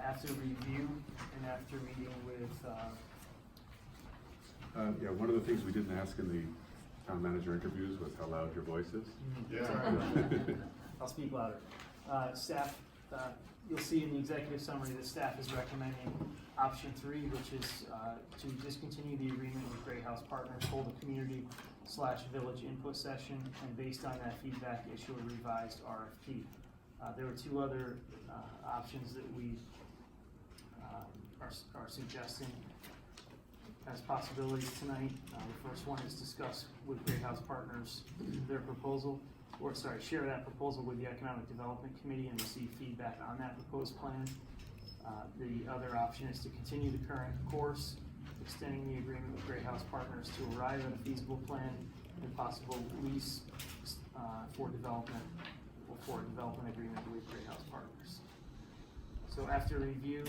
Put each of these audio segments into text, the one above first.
after review and after meeting with, Yeah, one of the things we didn't ask in the town manager interviews was how loud your voice is. sorry, I'll speak louder. Staff, you'll see in the executive summary that staff is recommending option 3, which is to discontinue the agreement with Great House Partners, hold a community/village input session, and based on that feedback, issue a revised RFP. There were 2 other options that we are suggesting as possibilities tonight. The first one is discuss with Great House Partners their proposal, or share that proposal with the Economic Development Committee and receive feedback on that proposed plan. The other option is to continue the current course, extending the agreement with Great House Partners to arrive at a feasible plan and possible lease for development or for a development agreement with Great House Partners. So after review,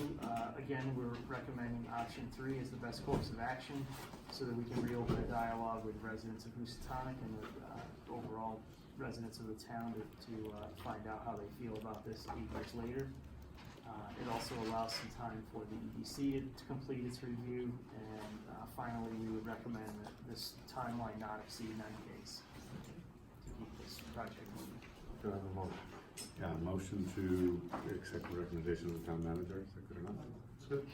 again, we're recommending option 3 as the best course of action so that we can reopen a dialogue with residents of Housatonic and with overall residents of the town to find out how they feel about this 8 years later. It also allows some time for the EDC to complete its review, and finally, we would recommend that this timeline not exceed 90 days to keep this project moving. Do I have a motion? Yeah, motion to accept the recommendation of the town manager. Is that good enough? That's good.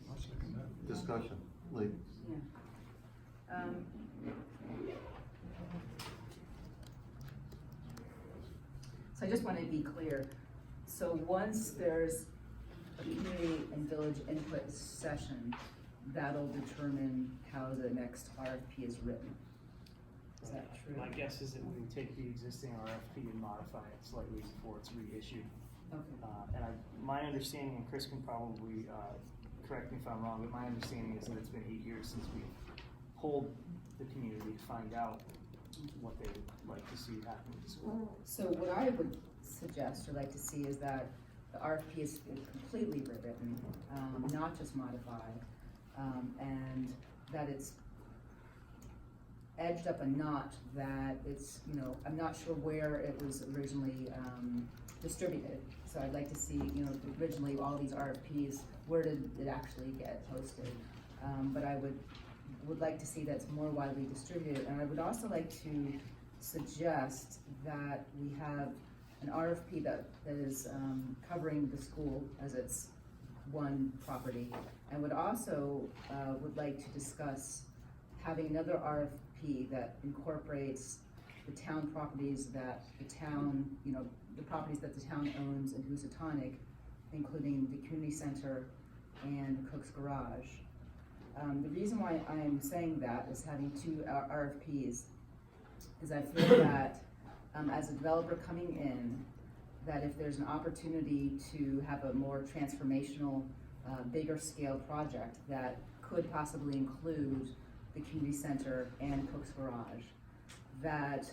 I'll second that. Discussion, ladies. Yeah. So I just want to be clear. So once there's a community and village input session, that'll determine how the next RFP is written. Is that true? My guess is that we would take the existing RFP and modify it slightly before it's reissued. Okay. My understanding, and Chris can probably correct me if I'm wrong, but my understanding is that it's been 8 years since we polled the community to find out what they would like to see happen with the school. So what I would suggest or like to see is that the RFP is completely rewritten, not just modified, and that it's edged up a notch, that it's, you know, I'm not sure where it was originally distributed. So I'd like to see, you know, originally all these RFPs, where did it actually get posted? But I would like to see that's more widely distributed. And I would also like to suggest that we have an RFP that is covering the school as its one property, and would also would like to discuss having another RFP that incorporates the town properties that the town, you know, the properties that the town owns in Housatonic, including the community center and Cook's Garage. The reason why I'm saying that is having 2 RFPs is I feel that as a developer coming in, that if there's an opportunity to have a more transformational, bigger scale project that could possibly include the community center and Cook's Garage, that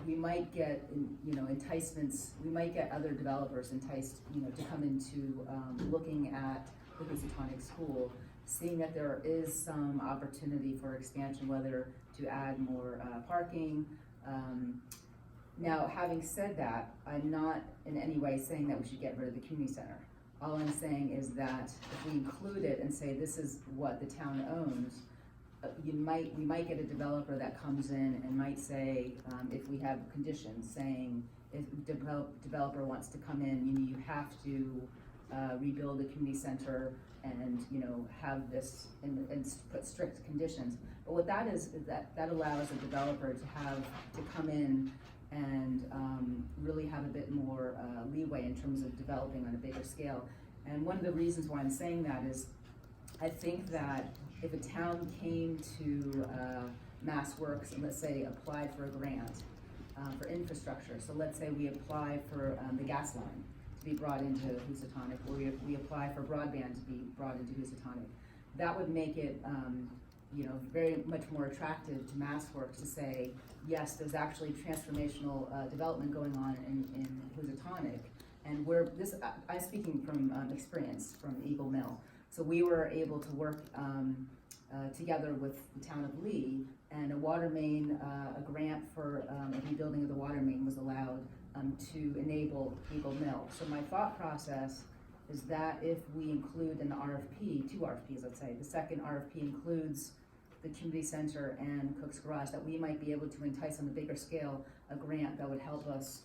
we might get, you know, enticements, we might get other developers enticed, you know, to come into looking at the Housatonic School, seeing that there is some opportunity for expansion, whether to add more parking. Now, having said that, I'm not in any way saying that we should get rid of the community center. All I'm saying is that if we include it and say this is what the town owns, we might get a developer that comes in and might say, if we have conditions saying if developer wants to come in, you have to rebuild the community center and, you know, have this and put strict conditions. But what that is that allows a developer to come in and really have a bit more leeway in terms of developing on a bigger scale. And one of the reasons why I'm saying that is I think that if a town came to MassWorks and, let's say, applied for a grant for infrastructure, so let's say we apply for the gas line to be brought into Housatonic, or we apply for broadband to be brought into Housatonic, that would make it you know, very much more attractive to MassWorks to say, yes, there's actually transformational development going on in Housatonic, and I'm speaking from experience from Eagle Mill. So we were able to work together with the town of Lee, and a water main, a grant for a rebuilding of the water main was allowed to enable Eagle Mill. So my thought process is that if we include in the RFP, 2 RFPs, let's say, the second RFP includes the community center and Cook's Garage, that we might be able to entice on a bigger scale a grant that would help us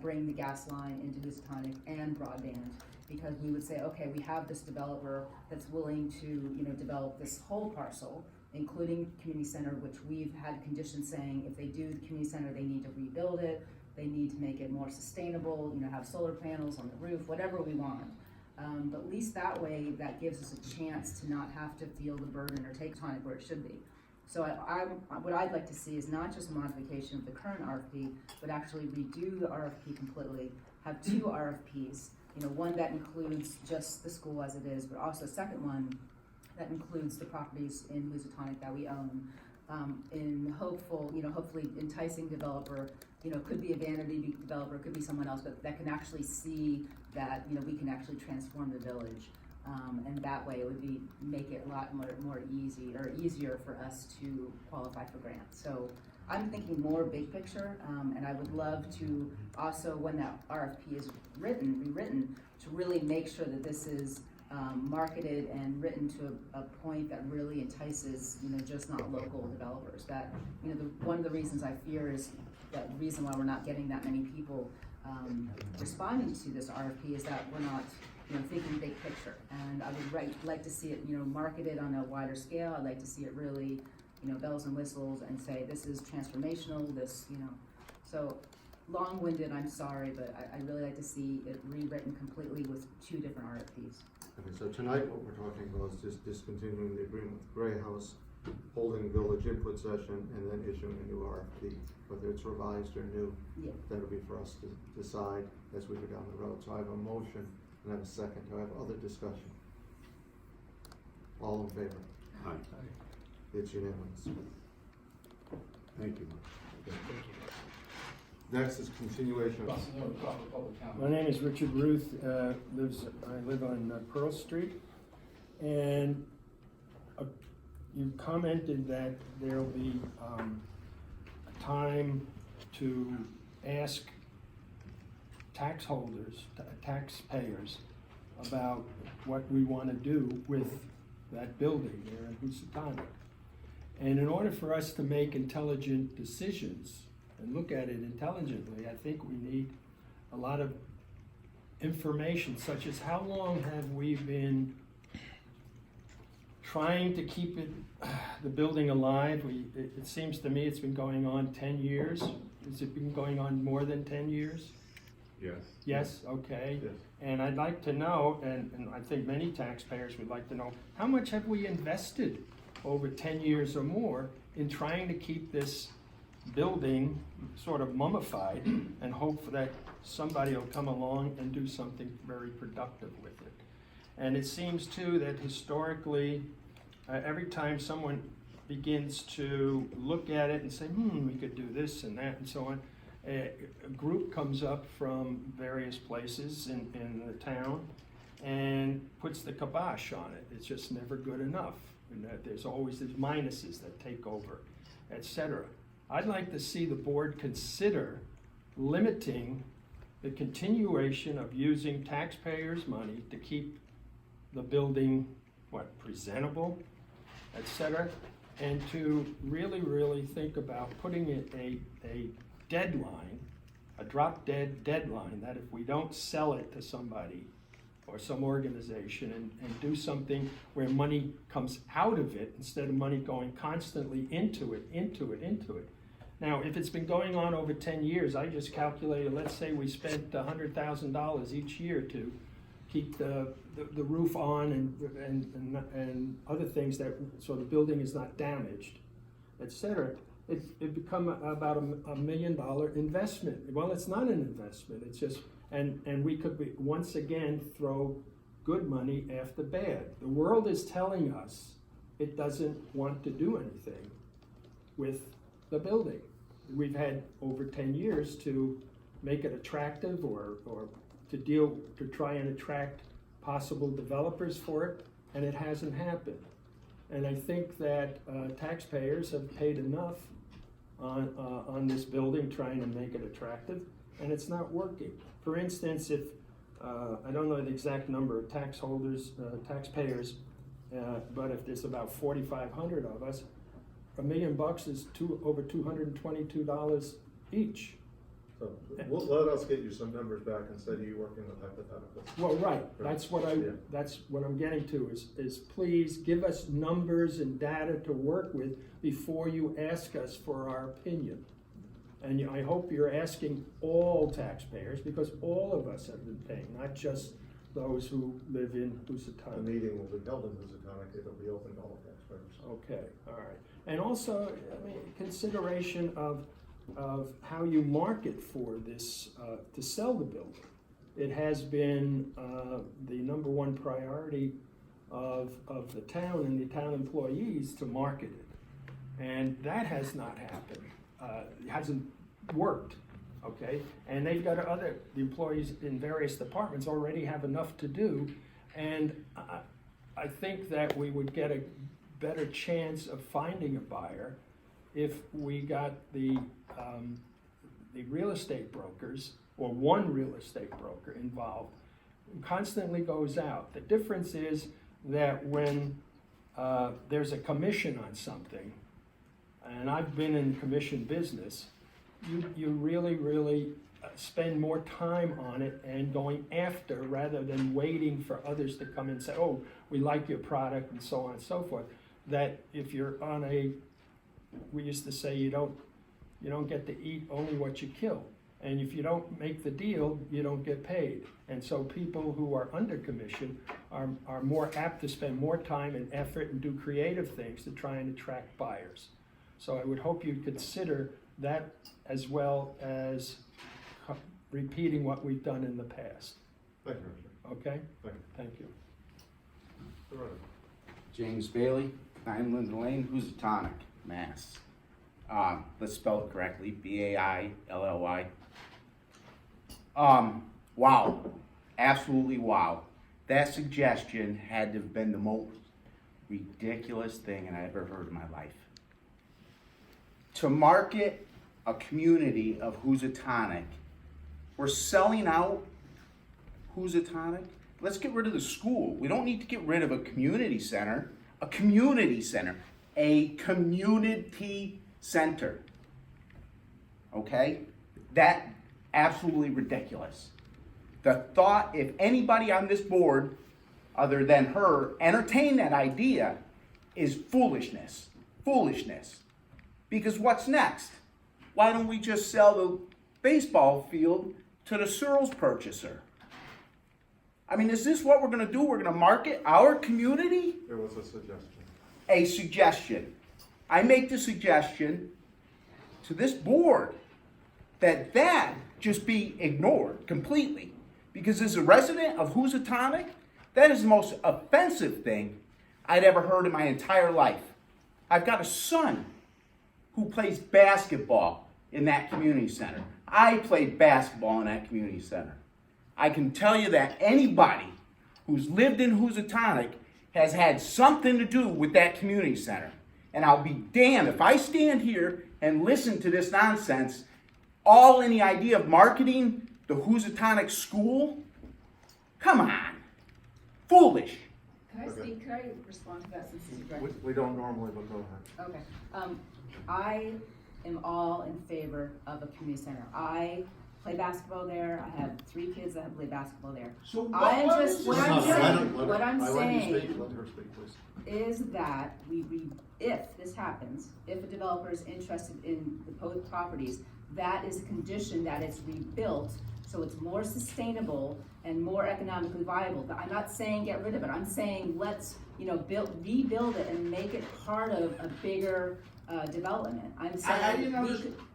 bring the gas line into Housatonic and broadband. Because we would say, okay, we have this developer that's willing to, develop this whole parcel, including community center, which we've had conditions saying if they do the community center, they need to rebuild it, they need to make it more sustainable, have solar panels on the roof, whatever we want. But at least that way, that gives us a chance to not have to feel the burden or take Tonic where it should be. So what I'd like to see is not just a modification of the current RFP, but actually redo the RFP completely, have 2 RFPs, one that includes just the school as it is, but also a second one that includes the properties in Housatonic that we own. In hopefully enticing developer, could be a vanity developer, could be someone else, but that can actually see that, we can actually transform the village. And that way it would make it a lot more easier for us to qualify for grants. So I'm thinking more big picture, and I would love to also, when that RFP is rewritten, to really make sure that this is marketed and written to a point that really entices, just not local developers. That, one of the reasons I fear is that the reason why we're not getting that many people responding to this RFP is that we're not, thinking big picture. And I would like to see it, marketed on a wider scale. I'd like to see it really, bells and whistles and say this is transformational. So long-winded. I'm sorry, but I'd really like to see it rewritten completely with 2 different RFPs. Okay, so tonight what we're talking about is just discontinuing the agreement with Gray House, holding village input session, and then issuing a new RFP, whether it's revised or new. Yeah. That'll be for us to decide as we go down the road. So I have a motion and I have a second. Do I have other discussion? All in favor? Aye. It's unanimous. Thank you. Next is continuation of. My name is Richard Ruth. I live on Pearl Street, and you commented that there'll be a time to ask taxpayers about what we want to do with that building there in Housatonic. And in order for us to make intelligent decisions and look at it intelligently, I think we need a lot of information, such as how long have we been trying to keep the building alive? It seems to me it's been going on 10 years. Has it been going on more than 10 years? Yes. Yes, okay. Yes. And I'd like to know, and I think many taxpayers would like to know, how much have we invested over 10 years or more in trying to keep this building sort of mummified and hope that somebody will come along and do something very productive with it. And it seems too that historically, every time someone begins to look at it and say, we could do this and that and so on, a group comes up from various places in the town and puts the kibosh on it. It's just never good enough. And there's always these minuses that take over, etc. I'd like to see the board consider limiting the continuation of using taxpayers' money to keep the building, presentable, etc., and to really, really think about putting it a deadline, a drop-dead deadline, that if we don't sell it to somebody or some organization and do something where money comes out of it instead of money going constantly into it. Now, if it's been going on over 10 years, I just calculated, let's say we spent $100,000 each year to keep the roof on and other things so the building is not damaged, etc. It become about a $1 million investment. Well, it's not an investment. It's just, and we could once again throw good money after bad. The world is telling us it doesn't want to do anything with the building. We've had over 10 years to make it attractive or to try and attract possible developers for it, and it hasn't happened. And I think that taxpayers have paid enough on this building trying to make it attractive, and it's not working. For instance, if I don't know the exact number of taxpayers, but if there's about 4,500 of us, $1 million is over $222 each. So, let us get you some numbers back instead of you working with hypotheticals. Well, right, that's what I'm getting to, is please give us numbers and data to work with before you ask us for our opinion. And I hope you're asking all taxpayers, because all of us have been paying, not just those who live in The Housatonic. meeting will be held in Housatonic, it'll be open to all taxpayers. Okay, all right. And also, I mean, consideration of how you market for this, to sell the building. It has been the number one priority of the town and the town employees to market it. And that has not happened. It hasn't worked, okay? And they've got the employees in various departments already have enough to do. And I think that we would get a better chance of finding a buyer if we got the real estate brokers, or one real estate broker involved, constantly goes out. The difference is that when there's a commission on something, and I've been in commission business, you really spend more time on it and going after, rather than waiting for others to come and say, oh, we like your product, and so on and so forth. That if you're on we used to say you don't get to eat only what you kill. And if you don't make the deal, you don't get paid. And so people who are under commission are more apt to spend more time and effort and do creative things to try and attract buyers. So I would hope you'd consider that, as well as repeating what we've done in the past. Thank you, Richard. Okay? Thank you. Thank you. All right. James Bailey, 9 Linden Lane, Housatonic, Mass. Let's spell it correctly, B-A-I-L-L-Y. Wow, absolutely wow. That suggestion had to have been the most ridiculous thing I've ever heard in my life. To market a community of Housatonic, we're selling out Housatonic. Let's get rid of the school. We don't need to get rid of a community center. A community center. A community center. Okay? That absolutely ridiculous. The thought, if anybody on this board other than her entertained that idea, is foolishness. Foolishness. Because what's next? Why don't we just sell the baseball field to the Searles purchaser? I mean, is this what we're going to do? We're going to market our community? There was a suggestion. A suggestion. I make the suggestion to this board that just be ignored completely. Because as a resident of Housatonic, that is the most offensive thing I'd ever heard in my entire life. I've got a son who plays basketball in that community center. I played basketball in that community center. I can tell you that anybody who's lived in Housatonic has had something to do with that community center. And I'll be damned if I stand here and listen to this nonsense, all in the idea of marketing the Housatonic School. Come on. Foolish. Can I speak, can I respond to that since it's direct? We don't normally, but go ahead. Okay, I am all in favor of a community center. I play basketball there, I have 3 kids that have played basketball there. So What I'm saying Let her speak, please. is that if this happens, if a developer is interested in the properties, that is a condition that it's rebuilt so it's more sustainable and more economically viable. But I'm not saying get rid of it. I'm saying let's rebuild it and make it part of a bigger development. I'm saying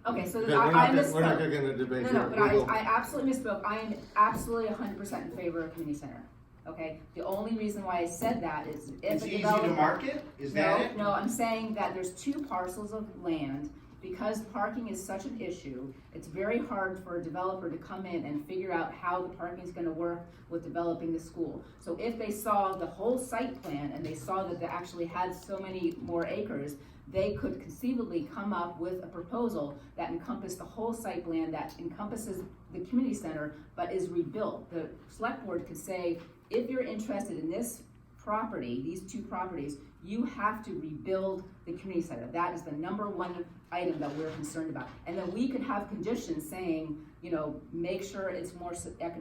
okay. So Okay, I misspoke. we're not going to debate No, here. but I absolutely misspoke. I am absolutely 100% in favor of community center. Okay, the only reason why I said that is if It's a easy developer. to market? Is that it? No, I'm saying that there's 2 parcels of land because parking is such an issue, it's very hard for a developer to come in and figure out how the parking is gonna work with developing the school. So if they saw the whole site plan and they saw that they actually had so many more acres, they could conceivably come up with a proposal that encompassed the whole site plan, that encompasses the community center, but is rebuilt. The select board could say, if you're interested in this property, these two properties, you have to rebuild the community center. That is the number one item that we're concerned about. And then we could have conditions saying, you know, make sure it's more,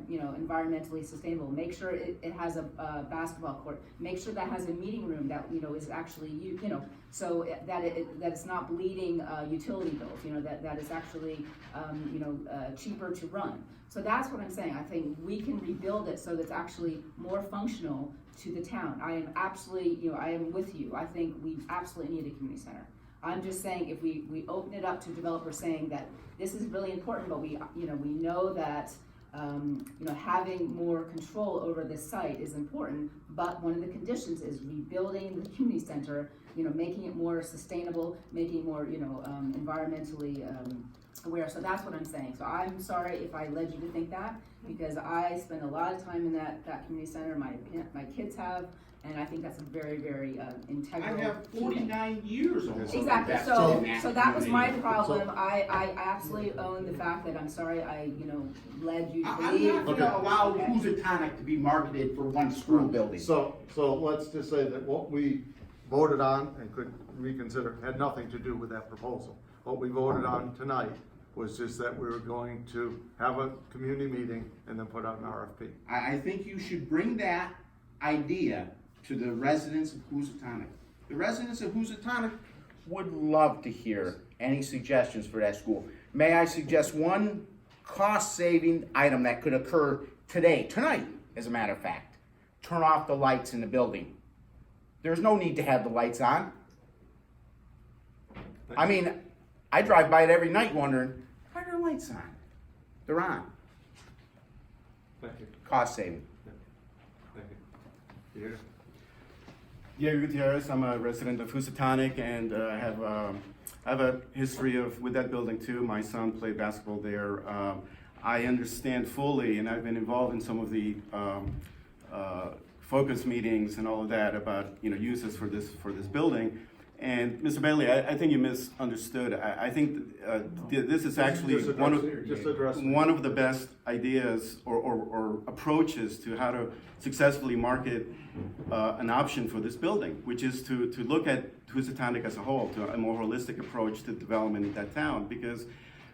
you know, environmentally sustainable. Make sure it has a basketball court. Make sure that has a meeting room that, you know, is actually, you know, so that it's not bleeding utility bills. You know, that is actually, you know, cheaper to run. So that's what I'm saying. I think we can rebuild it so that it's actually more functional to the town. I am absolutely, you know, I am with you. I think we absolutely need a community center. I'm just saying, if we open it up to developers saying that this is really important, but we, you know, we know that, you know, having more control over this site is important, but one of the conditions is rebuilding the community center, you know, making it more sustainable, making it more, you know, environmentally aware. So that's what I'm saying. So I'm sorry if I led you to think that, because I spend a lot of time in that community center. My kids have, and I think that's a very, very integral. I have 49 years of Exactly. invested So in that that was my community. problem. I absolutely own the fact that I'm sorry I, you know, led you to I'm believe. not gonna allow Okay. Housatonic to be marketed for one school building. So let's just say that what we voted on and could reconsider had nothing to do with that proposal. What we voted on tonight was just that we were going to have a community meeting and then put out an RFP. I think you should bring that idea to the residents of Housatonic. The residents of Housatonic would love to hear any suggestions for that school. May I suggest one cost-saving item that could occur tonight, as a matter of fact? Turn off the lights in the building. There's no need to have the lights on. I mean, I drive by it every night wondering, why are there lights on? They're on. Thank you. Cost saving. Thank you. Peter? Diego Gutierrez, I'm a resident of Housatonic, and I have a history with that building too. My son played basketball there. I understand fully, and I've been involved in some of the focus meetings and all of that about, you know, uses for this building. And Mr. Bailey, I think you misunderstood. I think this is actually Just address it. one of the best ideas or approaches to how to successfully market an option for this building, which is to look at Housatonic as a whole, to a more holistic approach to development in that town. Because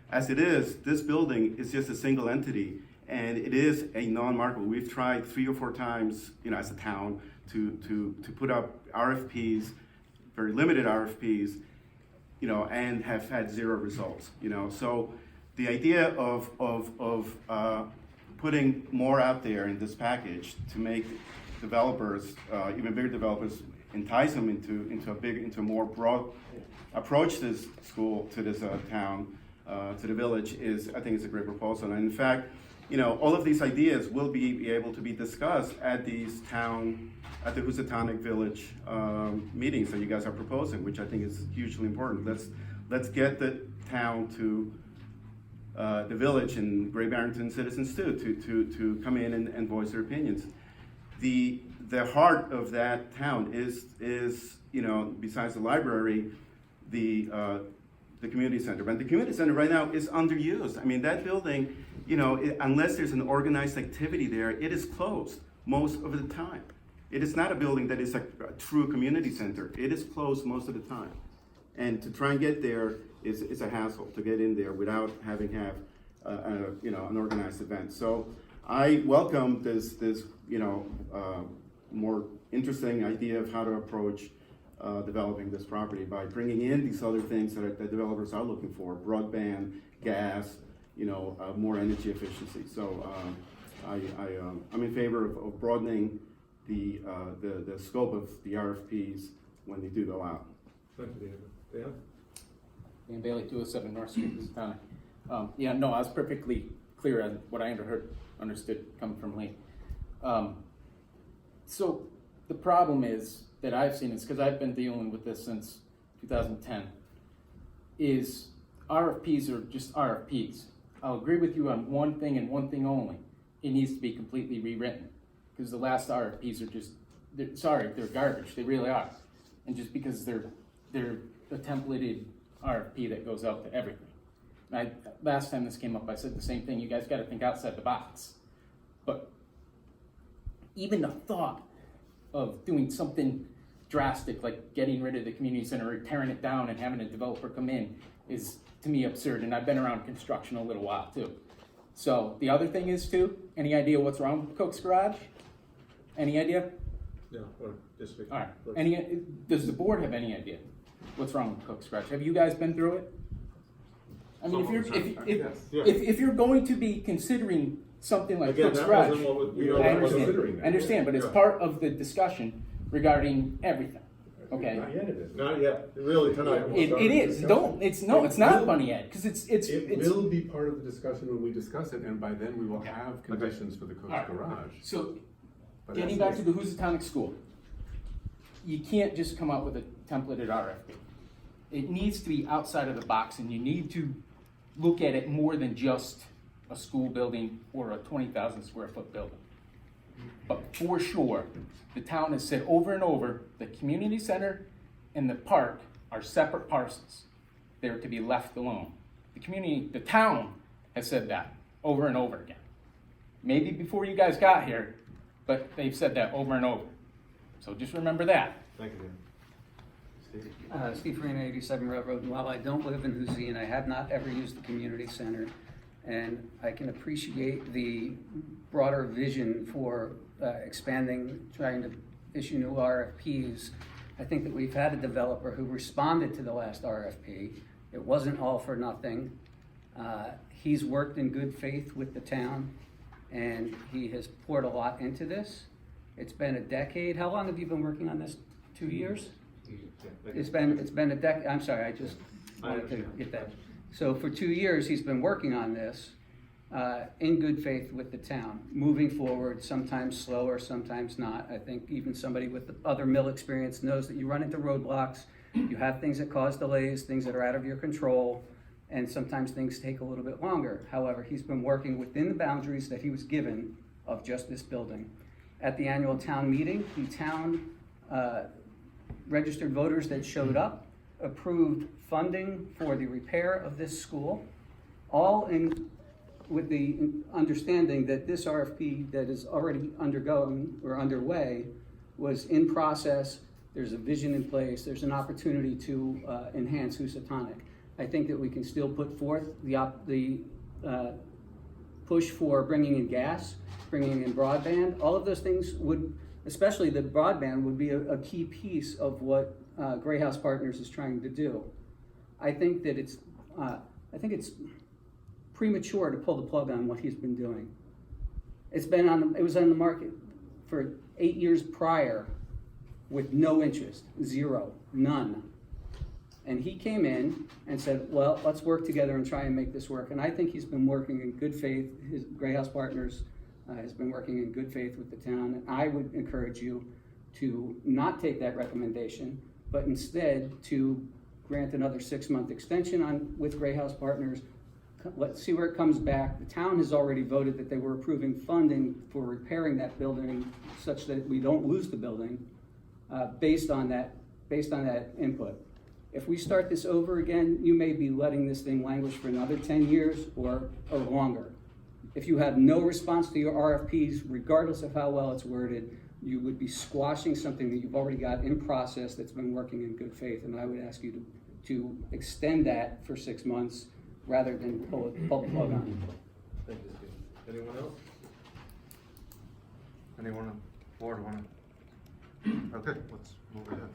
as it is, this building is just a single entity, and it is a non-marketable. We've tried 3 or 4 times, you know, as a town to put up RFPs, very limited RFPs, you know, and have had 0 results, you know. So the idea of putting more out there in this package to make developers, even bigger developers, entice them into a more broad approach to this school, to this town, to the village, I think is a great proposal. And in fact, you know, all of these ideas will be able to be discussed at the Housatonic Village meetings that you guys are proposing, which I think is hugely important. Let's get the town to the village and Great Barrington citizens too to come in and voice their opinions. The heart of that town is you know, besides the library, the community center. But the community center right now is underused. I mean, that building, you know, unless there's an organized activity there, it is closed most of the time. It is not a building that is a true community center. It is closed most of the time. And to try and get there is a hassle to get in there without having you know, an organized event. So I welcome this you know, more interesting idea of how to approach developing this property by bringing in these other things that developers are looking for: broadband, gas, you know, more energy efficiency. So I'm in favor of broadening the scope of the RFPs when they do go out. Thank you, David. Dan? Dan Bailey, 207 North Street, Housatonic. Yeah, no, I was perfectly clear on what I understood coming from Lee. So the problem is that I've seen, is because I've been dealing with this since 2010, is RFPs are just RFPs. I'll agree with you on one thing and one thing only. It needs to be completely rewritten. Because the last RFPs are just, they're garbage, they really are. And just because they're a templated RFP that goes out to everything. Last time this came up, I said the same thing, you guys gotta think outside the box. But even the thought of doing something drastic, like getting rid of the community center or tearing it down and having a developer come in is, to me, absurd, and I've been around construction a little while too. So the other thing is too, any idea what's wrong with Cook's Garage? Any idea? No, or just. All right, does the board have any idea what's wrong with Cook's Garage? Have you guys been through it? I mean, if you're going to be considering something like Again, Cook's that Garage, wasn't what we were I considering that. understand, but it's Yeah. part of the discussion regarding everything, okay? Not yet it is. Not yet, really tonight. we'll It start it the is, discussion. it's not funny yet, because it's. It will be part of the discussion when we discuss it, and by then we will Okay. have conditions for the Cook's All right. Garage. So, But getting that's- back to the Housatonic School, you can't just come out with a templated RFP. It needs to be outside of the box, and you need to look at it more than just a school building or a 20,000 square foot building. But for sure, the town has said over and over, the community center and the park are separate parcels. They're to be left alone. The town has said that over and over again. Maybe before you guys got here, but they've said that over and over. So just remember that. Thank you, Dan. Steve? Steve Farina, 87 Railroad, and while I don't live in Housatonic and I have not ever used the community center, and I can appreciate the broader vision for expanding, trying to issue new RFPs, I think that we've had a developer who responded to the last RFP. It wasn't all for nothing. He's worked in good faith with the town, and he has poured a lot into this. It's been a decade. How long have you been working on this? 2 years? It's been a decade. I'm sorry, I just wanted to get that. So for 2 years, he's been working on this in good faith with the town, moving forward, sometimes slower, sometimes not. I think even somebody with other mill experience knows that you run into roadblocks, you have things that cause delays, things that are out of your control, and sometimes things take a little bit longer. However, he's been working within the boundaries that he was given of just this building. At the annual town meeting, the town registered voters that showed up approved funding for the repair of this school, all in with the understanding that this RFP that is already undergoing or underway was in process. There's a vision in place. There's an opportunity to enhance Housatonic. I think that we can still put forth the push for bringing in gas, bringing in broadband. All of those things would, especially the broadband, would be a key piece of what Gray House Partners is trying to do. I think that it's premature to pull the plug on what he's been doing. It was on the market for 8 years prior with no interest, zero, none. And he came in and said, well, let's work together and try and make this work. And I think he's been working in good faith. His Gray House Partners has been working in good faith with the town. And I would encourage you to not take that recommendation, but instead to grant another 6-month extension with Gray House Partners. Let's see where it comes back. The town has already voted that they were approving funding for repairing that building such that we don't lose the building based on that input. If we start this over again, you may be letting this thing languish for another 10 years or longer. If you have no response to your RFPs, regardless of how well it's worded, you would be squashing something that you've already got in process that's been working in good faith. And I would ask you to extend that for 6 months rather than pull the plug on. Thank you, Steve. Anyone else? Anyone on board want to? Okay, let's move ahead.